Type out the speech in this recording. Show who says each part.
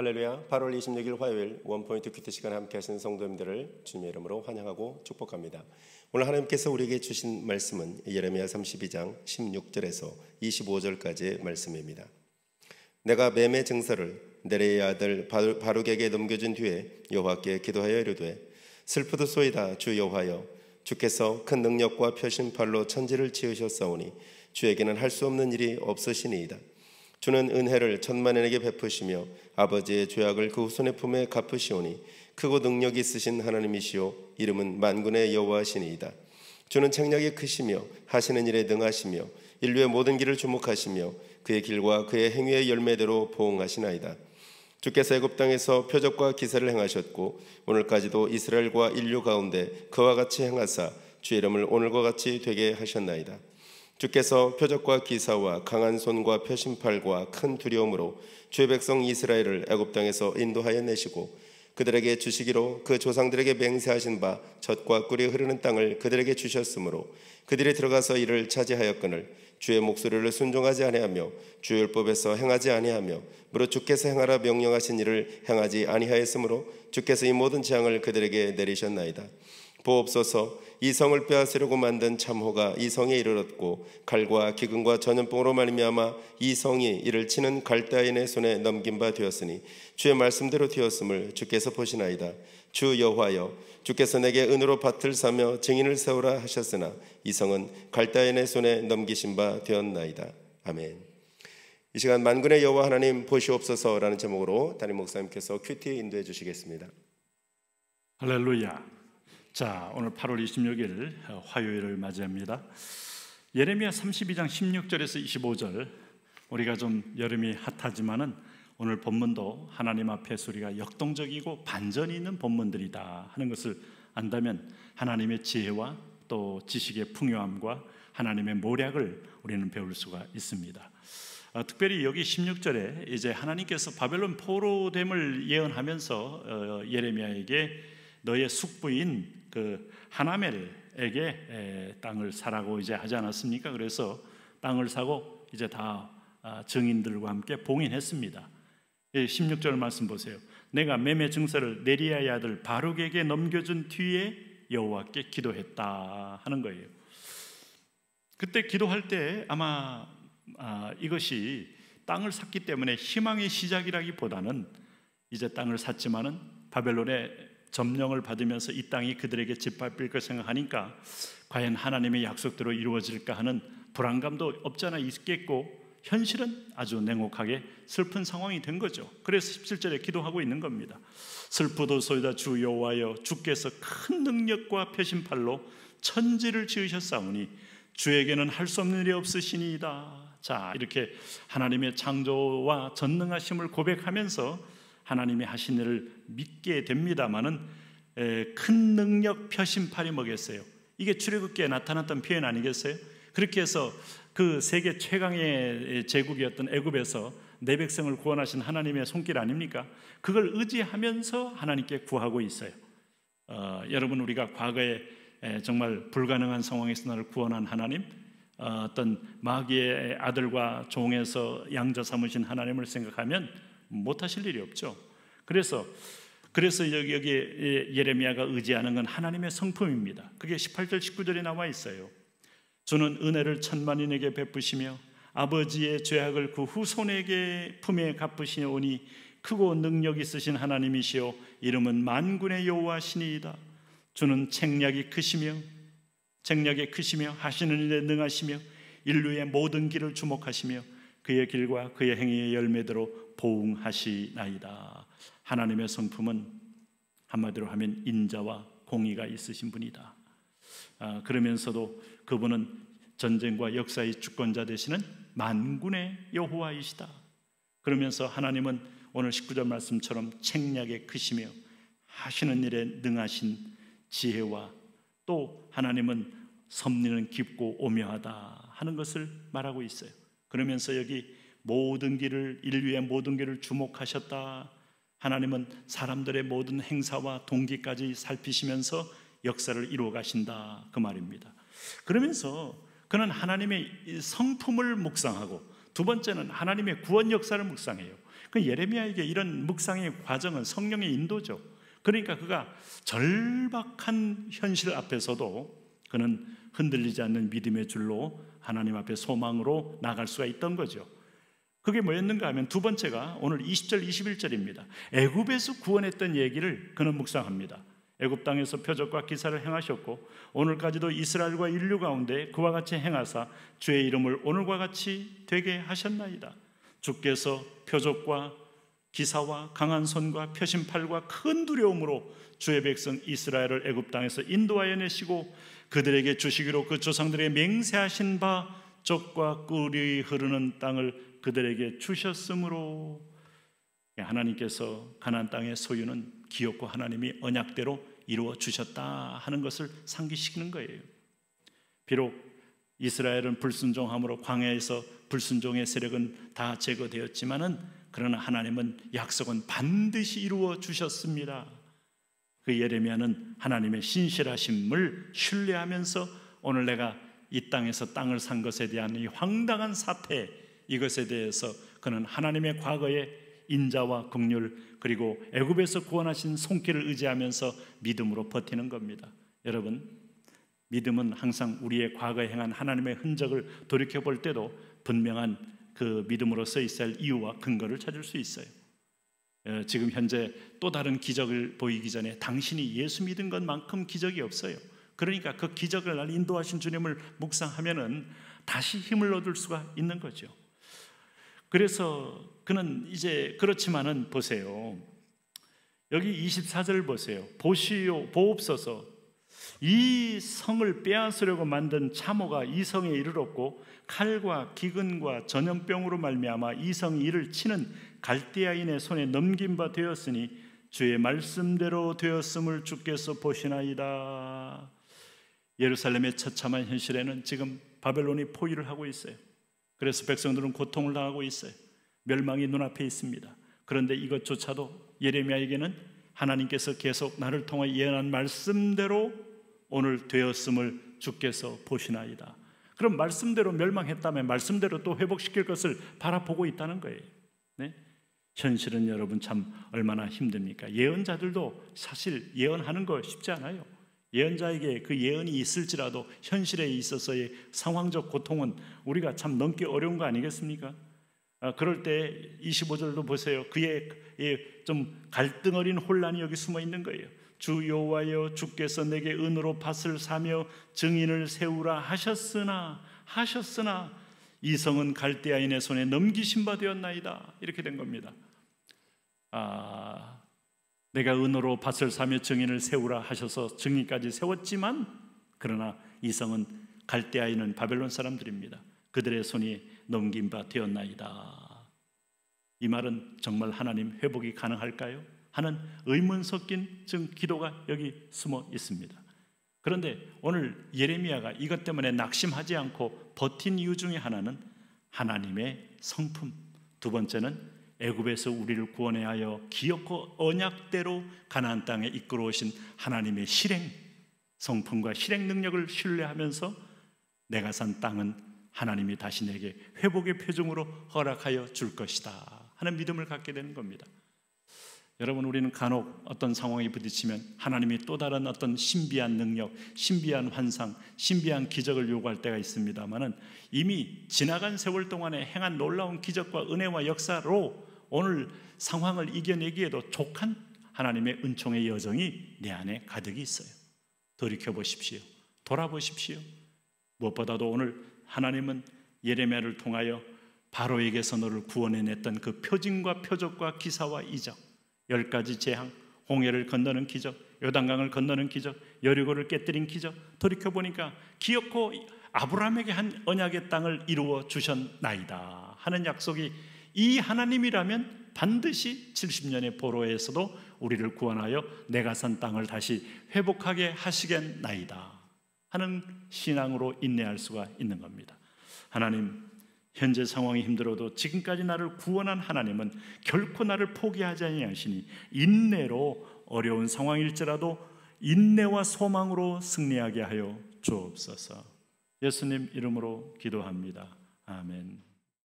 Speaker 1: 할렐루야. 8월 26일 화요일 원포인트 큐티 시간 함께 하신 성도님들을 주님의 이름으로 환영하고 축복합니다. 오늘 하나님께서 우리에게 주신 말씀은 예레미야 32장 16절에서 25절까지의 말씀입니다. 내가 매매 증서를 네레의 아들 바룩에게 넘겨준 뒤에 여호와께 기도하여 이르되 슬프도소이다 주 여호와여, 주께서 큰 능력과 표심팔로 천지를 지으셨사오니 주에게는 할 수 없는 일이 없으시니이다. 주는 은혜를 천만인에게 베푸시며 아버지의 죄악을 그 후손의 품에 갚으시오니 크고 능력이 있으신 하나님이시오 이름은 만군의 여호와시니이다. 주는 책략이 크시며 하시는 일에 능하시며 인류의 모든 길을 주목하시며 그의 길과 그의 행위의 열매대로 보응하시나이다. 주께서 애굽 땅에서 표적과 기사를 행하셨고 오늘까지도 이스라엘과 인류 가운데 그와 같이 행하사 주의 이름을 오늘과 같이 되게 하셨나이다. 주께서 표적과 기사와 강한 손과 표심팔과 큰 두려움으로 주의 백성 이스라엘을 애굽 땅에서 인도하여 내시고 그들에게 주시기로 그 조상들에게 맹세하신 바 젖과 꿀이 흐르는 땅을 그들에게 주셨으므로 그들이 들어가서 이를 차지하였거늘 주의 목소리를 순종하지 아니하며 주의 율법에서 행하지 아니하며 무릇 주께서 행하라 명령하신 일을 행하지 아니하였으므로 주께서 이 모든 재앙을 그들에게 내리셨나이다. 보옵소서, 이 성을 빼앗으려고 만든 참호가 이 성에 이르렀고 칼과 기근과 전염병으로 말미암아 이 성이 이를 치는 갈대아인의 손에 넘긴 바 되었으니 주의 말씀대로 되었음을 주께서 보시나이다. 주 여호와여, 주께서 내게 은으로 밭을 사며 증인을 세우라 하셨으나 이 성은 갈대아인의 손에 넘기신 바 되었나이다. 아멘. 이 시간 만군의 여호와 하나님 보시옵소서라는 제목으로 담임 목사님께서 큐티 인도해 주시겠습니다.
Speaker 2: 할렐루야. 자, 오늘 8월 26일 화요일을 맞이합니다. 예레미야 32장 16절에서 25절, 우리가 좀 여름이 핫하지만은 오늘 본문도 하나님 앞에서 우리가 역동적이고 반전이 있는 본문들이다 하는 것을 안다면 하나님의 지혜와 또 지식의 풍요함과 하나님의 모략을 우리는 배울 수가 있습니다. 특별히 여기 16절에 이제 하나님께서 바벨론 포로됨을 예언하면서 예레미야에게 너의 숙부인 그 하나멜에게 땅을 사라고 이제 하지 않았습니까? 그래서 땅을 사고 이제 다 증인들과 함께 봉인했습니다. 16절 말씀 보세요. 내가 매매 증서를 네리야의 아들 바룩에게 넘겨준 뒤에 여호와께 기도했다 하는 거예요. 그때 기도할 때 아마 이것이 땅을 샀기 때문에 희망의 시작이라기보다는 이제 땅을 샀지만은 바벨론의 점령을 받으면서 이 땅이 그들에게 짓밟힐 걸 생각하니까 과연 하나님의 약속대로 이루어질까 하는 불안감도 없잖아 있겠고, 현실은 아주 냉혹하게 슬픈 상황이 된 거죠. 그래서 17절에 기도하고 있는 겁니다. 슬프도소이다 주 여호와여, 주께서 큰 능력과 표심팔로 천지를 지으셨사오니 주에게는 할 수 없는 일이 없으시니이다. 자, 이렇게 하나님의 창조와 전능하심을 고백하면서 하나님이 하신 일을 믿게 됩니다마는 큰 능력 표심팔이 뭐겠어요? 이게 출애굽기에 나타났던 표현 아니겠어요? 그렇게 해서 그 세계 최강의 제국이었던 애굽에서 내 백성을 구원하신 하나님의 손길 아닙니까? 그걸 의지하면서 하나님께 구하고 있어요. 여러분, 우리가 과거에 정말 불가능한 상황에서 나를 구원한 하나님, 어떤 마귀의 아들과 종에서 양자 삼으신 하나님을 생각하면 못하실 일이 없죠. 그래서 여기 예레미야가 의지하는 건 하나님의 성품입니다. 그게 18절 19절에 나와 있어요. 주는 은혜를 천만인에게 베푸시며 아버지의 죄악을 그 후손에게 품에 갚으시오니 크고 능력 있으신 하나님이시오 이름은 만군의 여호와시니이다. 주는 책략이 크시며 하시는 일에 능하시며 인류의 모든 길을 주목하시며 그의 길과 그의 행위의 열매대로 보응하시나이다. 하나님의 성품은 한마디로 하면 인자와 공의가 있으신 분이다. 그러면서도 그분은 전쟁과 역사의 주권자 되시는 만군의 여호와이시다. 그러면서 하나님은 오늘 19절 말씀처럼 책략에 크시며 하시는 일에 능하신 지혜와 또 하나님은 섭리는 깊고 오묘하다 하는 것을 말하고 있어요. 그러면서 여기 모든 길을, 인류의 모든 길을 주목하셨다. 하나님은 사람들의 모든 행사와 동기까지 살피시면서 역사를 이루어 가신다 그 말입니다. 그러면서 그는 하나님의 성품을 묵상하고 두 번째는 하나님의 구원 역사를 묵상해요. 그 예레미야에게 이런 묵상의 과정은 성령의 인도죠. 그러니까 그가 절박한 현실 앞에서도 그는 흔들리지 않는 믿음의 줄로 하나님 앞에 소망으로 나갈 수가 있던 거죠. 그게 뭐였는가 하면 두 번째가 오늘 20절 21절입니다. 애굽에서 구원했던 얘기를 그는 묵상합니다. 애굽 땅에서 표적과 기사를 행하셨고 오늘까지도 이스라엘과 인류 가운데 그와 같이 행하사 주의 이름을 오늘과 같이 되게 하셨나이다. 주께서 표적과 기사와 강한 손과 펴신 팔과 큰 두려움으로 주의 백성 이스라엘을 애굽 땅에서 인도하여 내시고 그들에게 주시기로 그 조상들에게 맹세하신 바 젖과 꿀이 흐르는 땅을 그들에게 주셨으므로 하나님께서 가나안 땅의 소유는 기업과 하나님이 언약대로 이루어 주셨다 하는 것을 상기시키는 거예요. 비록 이스라엘은 불순종함으로 광야에서 불순종의 세력은 다 제거되었지만은 그러나 하나님은 약속은 반드시 이루어 주셨습니다. 그 예레미야는 하나님의 신실하심을 신뢰하면서 오늘 내가 이 땅에서 땅을 산 것에 대한 이 황당한 사태, 이것에 대해서 그는 하나님의 과거의 인자와 긍휼 그리고 애굽에서 구원하신 손길을 의지하면서 믿음으로 버티는 겁니다. 여러분, 믿음은 항상 우리의 과거에 행한 하나님의 흔적을 돌이켜볼 때도 분명한 그 믿음으로서 있어야 할 이유와 근거를 찾을 수 있어요. 지금 현재 또 다른 기적을 보이기 전에 당신이 예수 믿은 것만큼 기적이 없어요. 그러니까 그 기적을 날 인도하신 주님을 묵상하면은 다시 힘을 얻을 수가 있는 거죠. 그래서 그는 이제 그렇지만은 보세요. 여기 24절을 보세요. 보옵소서. 이 성을 빼앗으려고 만든 참호가 이 성에 이르렀고 칼과 기근과 전염병으로 말미암아 이 성이 이를 치는 갈대아인의 손에 넘긴 바 되었으니 주의 말씀대로 되었음을 주께서 보시나이다. 예루살렘의 처참한 현실에는 지금 바벨론이 포위를 하고 있어요. 그래서 백성들은 고통을 당하고 있어요. 멸망이 눈앞에 있습니다. 그런데 이것조차도 예레미야에게는 하나님께서 계속 나를 통해 예언한 말씀대로 오늘 되었음을 주께서 보시나이다. 그럼 말씀대로 멸망했다면 말씀대로 또 회복시킬 것을 바라보고 있다는 거예요. 네? 현실은 여러분 참 얼마나 힘듭니까? 예언자들도 사실 예언하는 거 쉽지 않아요. 예언자에게 그 예언이 있을지라도 현실에 있어서의 상황적 고통은 우리가 참 넘기 어려운 거 아니겠습니까? 그럴 때 25절도 보세요. 그의 좀 갈등 어린 혼란이 여기 숨어 있는 거예요. 주 여호와여, 주께서 내게 은으로 밭을 사며 증인을 세우라 하셨으나 이 성은 갈대아인의 손에 넘기신 바 되었나이다. 이렇게 된 겁니다. 내가 은으로 밭을 사며 증인을 세우라 하셔서 증인까지 세웠지만 그러나 이 성은 갈대아인은 바벨론 사람들입니다. 그들의 손이 넘긴 바 되었나이다. 이 말은 정말 하나님 회복이 가능할까요? 하는 의문 섞인 기도가 여기 숨어 있습니다. 그런데 오늘 예레미야가 이것 때문에 낙심하지 않고 버틴 이유 중에 하나는 하나님의 성품, 두 번째는 애굽에서 우리를 구원해 하여 기업과 언약대로 가나안 땅에 이끌어 오신 하나님의 실행, 성품과 실행 능력을 신뢰하면서 내가 산 땅은 하나님이 다시 내게 회복의 표징으로 허락하여 줄 것이다 하는 믿음을 갖게 되는 겁니다. 여러분, 우리는 간혹 어떤 상황에 부딪히면 하나님이 또 다른 어떤 신비한 능력, 신비한 환상, 신비한 기적을 요구할 때가 있습니다만은 이미 지나간 세월 동안에 행한 놀라운 기적과 은혜와 역사로 오늘 상황을 이겨내기에도 족한 하나님의 은총의 여정이 내 안에 가득히 있어요. 돌이켜보십시오. 돌아보십시오. 무엇보다도 오늘 하나님은 예레미야를 통하여 바로에게서 너를 구원해냈던 그 표징과 표적과 기사와 이적, 10가지 재앙, 홍해를 건너는 기적, 요단강을 건너는 기적, 여리고를 깨뜨린 기적, 돌이켜보니까 기어코 아브라함에게 한 언약의 땅을 이루어 주셨나이다 하는 약속이 이 하나님이라면 반드시 70년의 보로에서도 우리를 구원하여 내가 산 땅을 다시 회복하게 하시겠나이다 하는 신앙으로 인내할 수가 있는 겁니다. 하나님, 현재 상황이 힘들어도 지금까지 나를 구원한 하나님은 결코 나를 포기하지 아니하시니 인내로 어려운 상황일지라도 인내와 소망으로 승리하게 하여 주옵소서. 예수님 이름으로 기도합니다. 아멘.